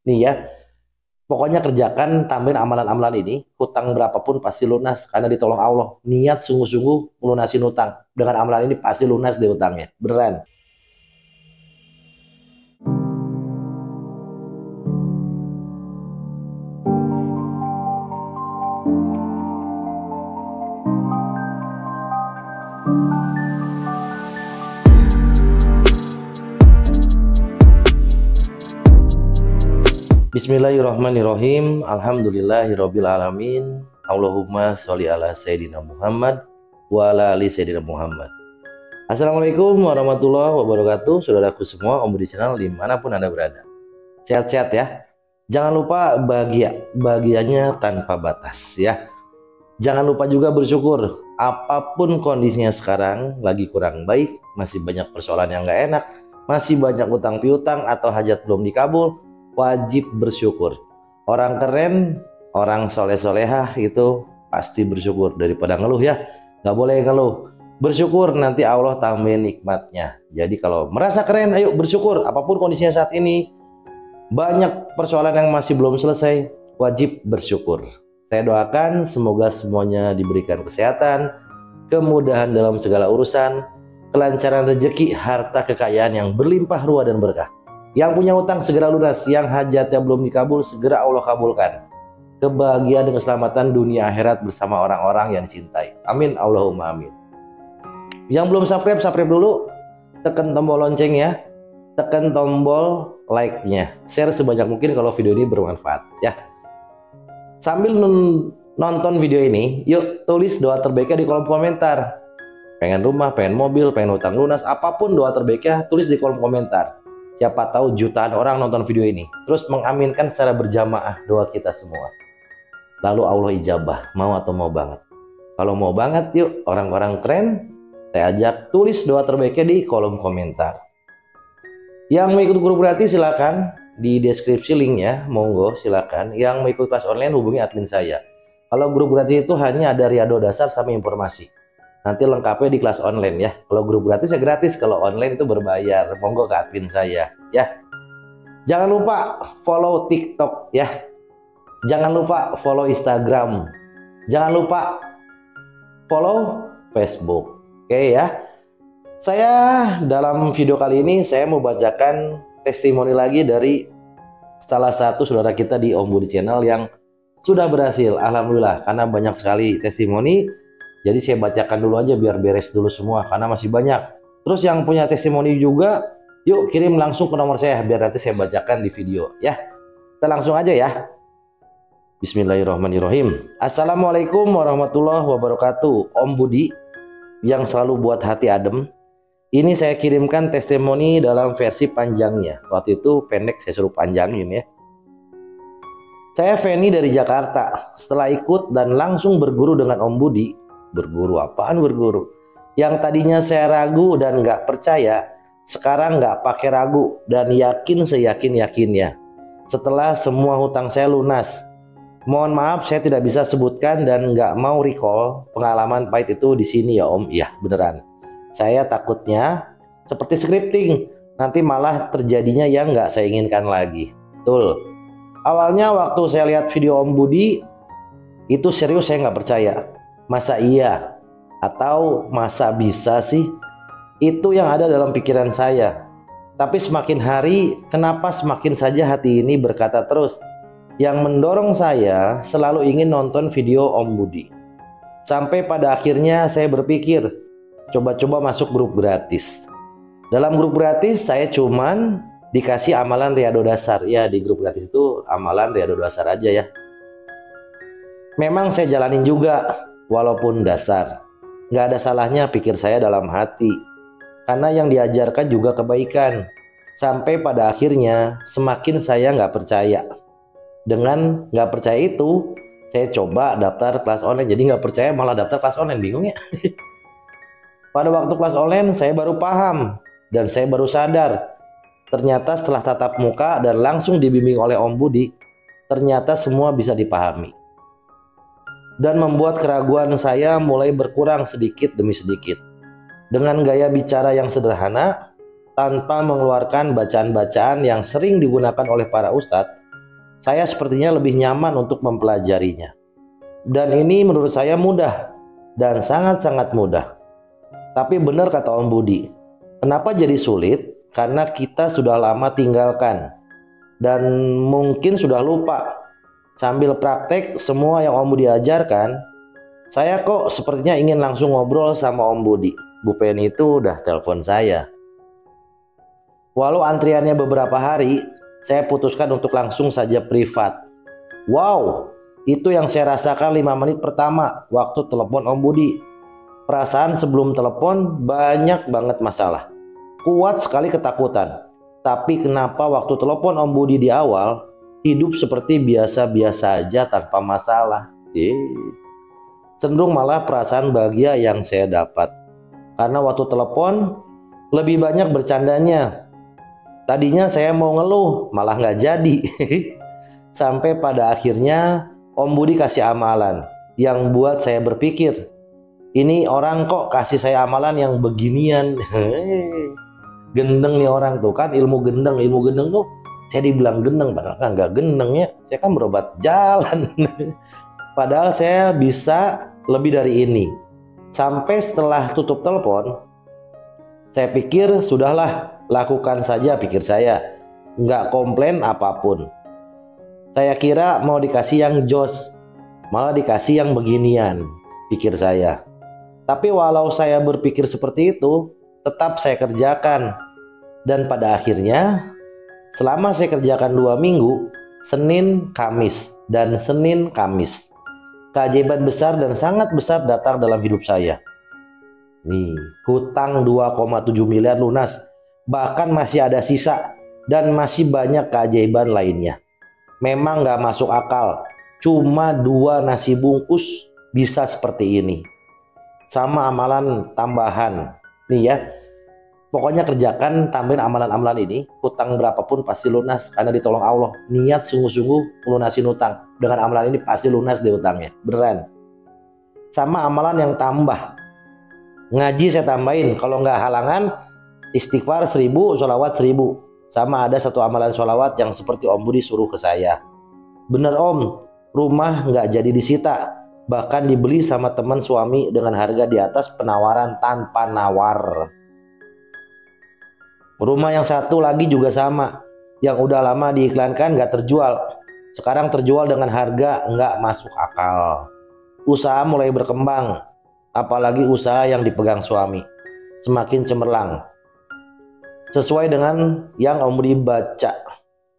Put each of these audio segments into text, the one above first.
Nih ya, pokoknya kerjakan tambahin amalan-amalan ini, hutang berapapun pasti lunas karena ditolong Allah. Niat sungguh-sungguh melunasin hutang. Dengan amalan ini pasti lunas deh hutangnya. Beneran. Bismillahirrahmanirrahim. Alhamdulillahirabbil alamin. Allahumma sholli ala sayyidina Muhammad wa ala ali sayyidina Muhammad. Assalamualaikum warahmatullahi wabarakatuh. Saudaraku semua, Om Budi Channel dimanapun Anda berada. Sehat-sehat ya. Jangan lupa bahagia. Bahagianya tanpa batas ya. Jangan lupa juga bersyukur. Apapun kondisinya sekarang lagi kurang baik, masih banyak persoalan yang gak enak, masih banyak utang piutang atau hajat belum dikabul, wajib bersyukur. Orang keren, orang soleh-solehah itu pasti bersyukur daripada ngeluh ya. Gak boleh ngeluh. Bersyukur, nanti Allah tambahin nikmatnya. Jadi kalau merasa keren, ayo bersyukur. Apapun kondisinya saat ini, banyak persoalan yang masih belum selesai, wajib bersyukur. Saya doakan semoga semuanya diberikan kesehatan, kemudahan dalam segala urusan, kelancaran rezeki, harta kekayaan yang berlimpah ruah dan berkah. Yang punya utang segera lunas, yang hajatnya belum dikabul segera Allah kabulkan. Kebahagiaan dan keselamatan dunia akhirat bersama orang-orang yang dicintai. Amin Allahumma amin. Yang belum subscribe, subscribe dulu. Tekan tombol lonceng ya. Tekan tombol like-nya. Share sebanyak mungkin kalau video ini bermanfaat ya. Sambil nonton video ini, yuk tulis doa terbaiknya di kolom komentar. Pengen rumah, pengen mobil, pengen hutang lunas, apapun doa terbaiknya tulis di kolom komentar. Siapa tahu jutaan orang nonton video ini, terus mengaminkan secara berjamaah doa kita semua. Lalu Allah ijabah, mau atau mau banget. Kalau mau banget, yuk orang-orang keren, saya ajak tulis doa terbaiknya di kolom komentar. Yang mau ikut grup gratis silakan, di deskripsi linknya, monggo silakan. Yang mau ikut kelas online hubungi admin saya. Kalau grup gratis itu hanya ada riado dasar sama informasi. Nanti lengkapnya di kelas online ya. Kalau grup gratis ya gratis, kalau online itu berbayar. Monggo ke admin saya ya. Jangan lupa follow TikTok ya. Jangan lupa follow Instagram. Jangan lupa follow Facebook. Oke ya. Saya dalam video kali ini saya mau bacakan testimoni lagi dari salah satu saudara kita di Om Budi Channel yang sudah berhasil. Alhamdulillah, karena banyak sekali testimoni. Jadi saya bacakan dulu aja biar beres dulu semua karena masih banyak. Terus yang punya testimoni juga, yuk kirim langsung ke nomor saya biar nanti saya bacakan di video ya. Kita langsung aja ya. Bismillahirrahmanirrahim. Assalamualaikum warahmatullahi wabarakatuh. Om Budi yang selalu buat hati adem. Ini saya kirimkan testimoni dalam versi panjangnya. Waktu itu pendek saya suruh panjangin ya. Saya Feni dari Jakarta. Setelah ikut dan langsung berguru dengan Om Budi. Berguru apaan berguru? Yang tadinya saya ragu dan nggak percaya, sekarang nggak pakai ragu dan yakin seyakin-yakinnya. Setelah semua hutang saya lunas. Mohon maaf saya tidak bisa sebutkan dan nggak mau recall pengalaman pahit itu di sini ya Om. Iya beneran. Saya takutnya seperti scripting, nanti malah terjadinya yang nggak saya inginkan lagi. Betul. Awalnya waktu saya lihat video Om Budi, itu serius saya nggak percaya. Masa iya? Atau masa bisa sih? Itu yang ada dalam pikiran saya. Tapi semakin hari, kenapa semakin saja hati ini berkata terus? Yang mendorong saya selalu ingin nonton video Om Budi. Sampai pada akhirnya saya berpikir, coba-coba masuk grup gratis. Dalam grup gratis saya cuman dikasih amalan riado dasar. Ya di grup gratis itu amalan riado dasar aja ya. Memang saya jalanin juga walaupun dasar. Nggak ada salahnya pikir saya dalam hati. Karena yang diajarkan juga kebaikan. Sampai pada akhirnya semakin saya nggak percaya. Dengan nggak percaya itu saya coba daftar kelas online. Jadi nggak percaya malah daftar kelas online. Bingung ya. Pada waktu kelas online saya baru paham dan saya baru sadar. Ternyata setelah tatap muka dan langsung dibimbing oleh Om Budi, ternyata semua bisa dipahami. Dan membuat keraguan saya mulai berkurang sedikit demi sedikit. Dengan gaya bicara yang sederhana, tanpa mengeluarkan bacaan-bacaan yang sering digunakan oleh para ustadz, saya sepertinya lebih nyaman untuk mempelajarinya. Dan ini menurut saya mudah dan sangat-sangat mudah. Tapi benar kata Om Budi, kenapa jadi sulit? Karena kita sudah lama tinggalkan dan mungkin sudah lupa. Sambil praktek semua yang Om Budi ajarkan, saya kok sepertinya ingin langsung ngobrol sama Om Budi. Bu Penny itu udah telepon saya. Walau antriannya beberapa hari, saya putuskan untuk langsung saja privat. Wow, itu yang saya rasakan 5 menit pertama waktu telepon Om Budi. Perasaan sebelum telepon banyak banget masalah. Kuat sekali ketakutan. Tapi kenapa waktu telepon Om Budi di awal, hidup seperti biasa-biasa aja tanpa masalah. Cenderung malah perasaan bahagia yang saya dapat. Karena waktu telepon lebih banyak bercandanya. Tadinya saya mau ngeluh, malah nggak jadi. Sampai pada akhirnya Om Budi kasih amalan yang buat saya berpikir, ini orang kok kasih saya amalan yang beginian. Gendeng nih orang tuh kan, ilmu gendeng tuh saya dibilang gendeng, padahal kan nggak gendeng ya. Saya kan berobat jalan. Padahal saya bisa lebih dari ini. Sampai setelah tutup telepon, saya pikir sudahlah, lakukan saja, pikir saya. Nggak komplain apapun. Saya kira mau dikasih yang jos, malah dikasih yang beginian, pikir saya. Tapi walau saya berpikir seperti itu, tetap saya kerjakan. Dan pada akhirnya, selama saya kerjakan 2 minggu, Senin, Kamis, dan Senin, Kamis, keajaiban besar dan sangat besar datang dalam hidup saya. Nih, hutang 2,7 miliar lunas, bahkan masih ada sisa, dan masih banyak keajaiban lainnya. Memang gak masuk akal, cuma 2 nasi bungkus bisa seperti ini. Sama amalan tambahan, nih ya. Pokoknya kerjakan, tambahin amalan-amalan ini, hutang berapapun pasti lunas, karena ditolong Allah. Niat sungguh-sungguh melunasin hutang, dengan amalan ini pasti lunas deh hutangnya, beneran. Sama amalan yang tambah, ngaji saya tambahin, kalau nggak halangan istighfar 1000, sholawat 1000. Sama ada 1 amalan sholawat yang seperti Om Budi suruh ke saya. Bener Om, rumah nggak jadi disita, bahkan dibeli sama teman suami dengan harga di atas penawaran tanpa nawar. Rumah yang satu lagi juga sama, yang udah lama diiklankan nggak terjual, sekarang terjual dengan harga nggak masuk akal. Usaha mulai berkembang, apalagi usaha yang dipegang suami, semakin cemerlang. Sesuai dengan yang Om Budi baca,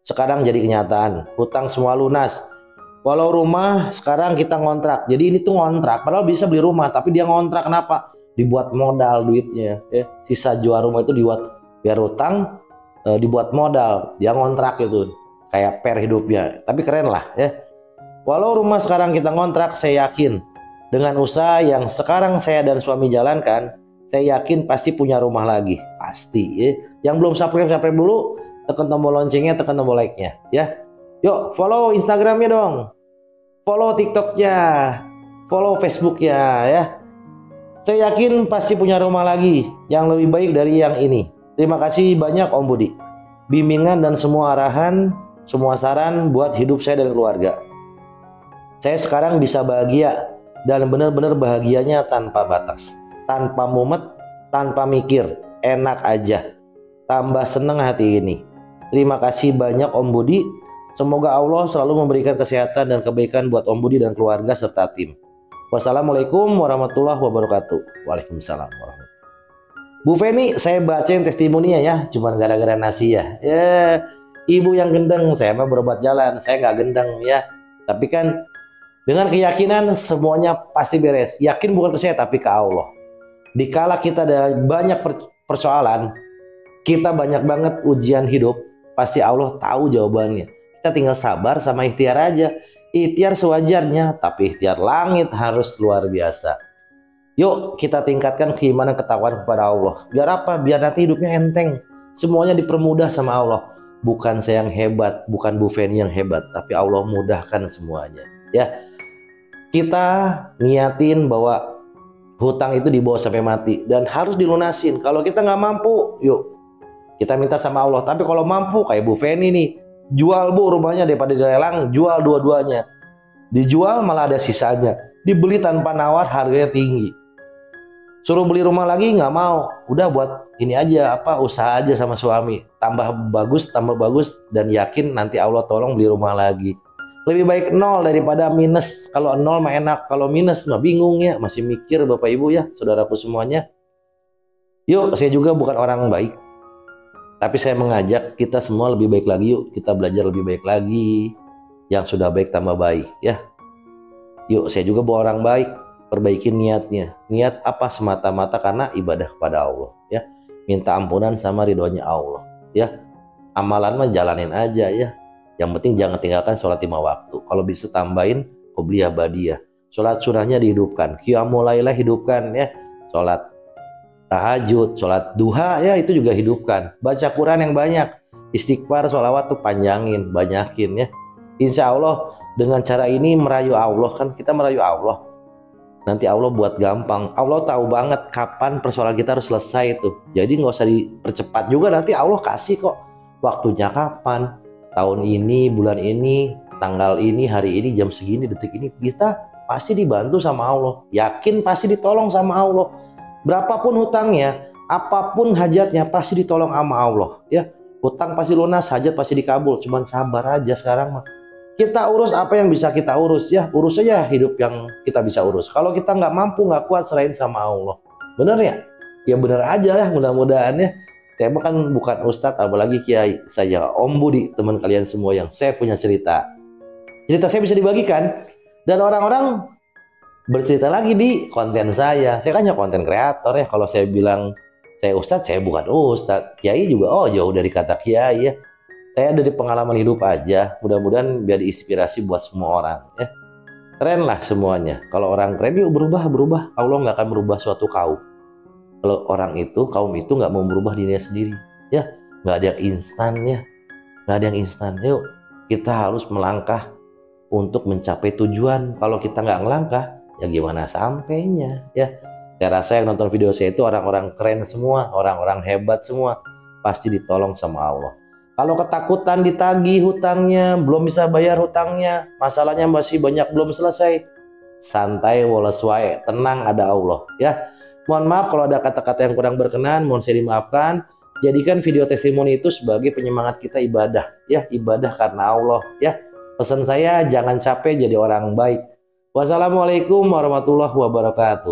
sekarang jadi kenyataan, hutang semua lunas. Walau rumah sekarang kita ngontrak, jadi ini tuh ngontrak, padahal bisa beli rumah, tapi dia ngontrak. Kenapa? Dibuat modal duitnya, ya. Sisa jual rumah itu dibuat biar hutang, dibuat modal, dia ngontrak itu, kayak per hidupnya. Tapi keren lah ya. Walau rumah sekarang kita ngontrak, saya yakin dengan usaha yang sekarang saya dan suami jalankan, saya yakin pasti punya rumah lagi, pasti ya. Yang belum subscribe dulu, tekan tombol loncengnya, tekan tombol like-nya ya. Yuk follow Instagramnya dong, follow TikToknya, follow Facebooknya ya. Saya yakin pasti punya rumah lagi yang lebih baik dari yang ini. Terima kasih banyak Om Budi, bimbingan dan semua arahan, semua saran buat hidup saya dan keluarga. Saya sekarang bisa bahagia, dan benar-benar bahagianya tanpa batas, tanpa mumet, tanpa mikir, enak aja. Tambah seneng hati ini. Terima kasih banyak Om Budi. Semoga Allah selalu memberikan kesehatan dan kebaikan buat Om Budi dan keluarga serta tim. Wassalamualaikum warahmatullahi wabarakatuh. Waalaikumsalam warahmatullahi wabarakatuh. Bu Feni, saya bacain testimoninya ya, cuman gara-gara nasi ya. Ya, ibu yang gendeng, saya mah berobat jalan, saya nggak gendeng ya. Tapi kan dengan keyakinan semuanya pasti beres. Yakin bukan ke saya tapi ke Allah. Dikala kita ada banyak persoalan, kita banyak banget ujian hidup, pasti Allah tahu jawabannya. Kita tinggal sabar sama ikhtiar aja. Ikhtiar sewajarnya, tapi ikhtiar langit harus luar biasa. Yuk kita tingkatkan keimanan ketakwaan kepada Allah. Biar apa? Biar nanti hidupnya enteng. Semuanya dipermudah sama Allah. Bukan saya yang hebat, bukan Bu Feni yang hebat, tapi Allah mudahkan semuanya. Ya, kita niatin bahwa hutang itu dibawa sampai mati dan harus dilunasin. Kalau kita nggak mampu, yuk kita minta sama Allah. Tapi kalau mampu kayak Bu Feni nih, jual bu rumahnya, daripada dilelang jual dua-duanya. Dijual malah ada sisanya, dibeli tanpa nawar, harganya tinggi. Suruh beli rumah lagi nggak mau, udah buat ini aja, apa, usaha aja sama suami, tambah bagus, dan yakin nanti Allah tolong beli rumah lagi. Lebih baik nol daripada minus. Kalau nol mah enak, kalau minus mah bingung ya. Masih mikir Bapak Ibu ya, saudaraku semuanya. Yuk, saya juga bukan orang baik, tapi saya mengajak kita semua lebih baik lagi. Yuk kita belajar lebih baik lagi. Yang sudah baik tambah baik ya. Yuk, saya juga bukan orang baik, perbaikin niatnya. Niat apa? Semata-mata karena ibadah kepada Allah ya, minta ampunan sama ridhonya Allah ya. Amalan mah jalanin aja ya, yang penting jangan tinggalkan sholat 5 waktu. Kalau bisa tambahin qobliyah badiyah, sholat sunnahnya dihidupkan, qiyamul lailah hidupkan ya, sholat tahajud, sholat duha ya, itu juga hidupkan. Baca Quran yang banyak, istighfar, sholawat tuh panjangin, banyakin ya. Insya Allah dengan cara ini merayu Allah, kan kita merayu Allah, nanti Allah buat gampang. Allah tahu banget kapan persoalan kita harus selesai itu. Jadi nggak usah dipercepat juga, nanti Allah kasih kok waktunya kapan. Tahun ini, bulan ini, tanggal ini, hari ini, jam segini, detik ini, kita pasti dibantu sama Allah. Yakin pasti ditolong sama Allah. Berapapun hutangnya, apapun hajatnya, pasti ditolong sama Allah ya. Hutang pasti lunas, hajat pasti dikabul. Cuman sabar aja sekarang mah. Kita urus apa yang bisa kita urus ya, urus aja hidup yang kita bisa urus. Kalau kita nggak mampu, nggak kuat, serahin sama Allah. Bener ya? Ya bener aja ya, mudah-mudahan ya. Saya kan bukan ustadz, apalagi kiai. Saya Om Budi, teman kalian semua yang saya punya cerita. Cerita saya bisa dibagikan, dan orang-orang bercerita lagi di konten saya. Saya kan hanya konten kreator ya. Kalau saya bilang saya ustadz, saya bukan ustadz. Kiai juga, oh jauh dari kata kiai ya. Saya dari pengalaman hidup aja, mudah-mudahan biar inspirasi buat semua orang ya. Keren lah semuanya. Kalau orang keren, yuk berubah. Allah nggak akan merubah suatu kaum. Kalau orang itu, kaum itu nggak mau merubah dirinya sendiri ya. Nggak ada yang instan ya, nggak ada yang instan. Yuk kita harus melangkah untuk mencapai tujuan. Kalau kita nggak ngelangkah, ya gimana sampainya ya. Saya rasa yang nonton video saya itu orang-orang keren semua, orang-orang hebat semua, pasti ditolong sama Allah. Kalau ketakutan ditagih hutangnya, belum bisa bayar hutangnya, masalahnya masih banyak belum selesai, santai, woles wae, tenang, ada Allah ya. Mohon maaf kalau ada kata-kata yang kurang berkenan, mohon saya dimaafkan. Jadikan video testimoni itu sebagai penyemangat kita ibadah ya, ibadah karena Allah ya. Pesan saya, jangan capek jadi orang baik. Wassalamualaikum warahmatullahi wabarakatuh.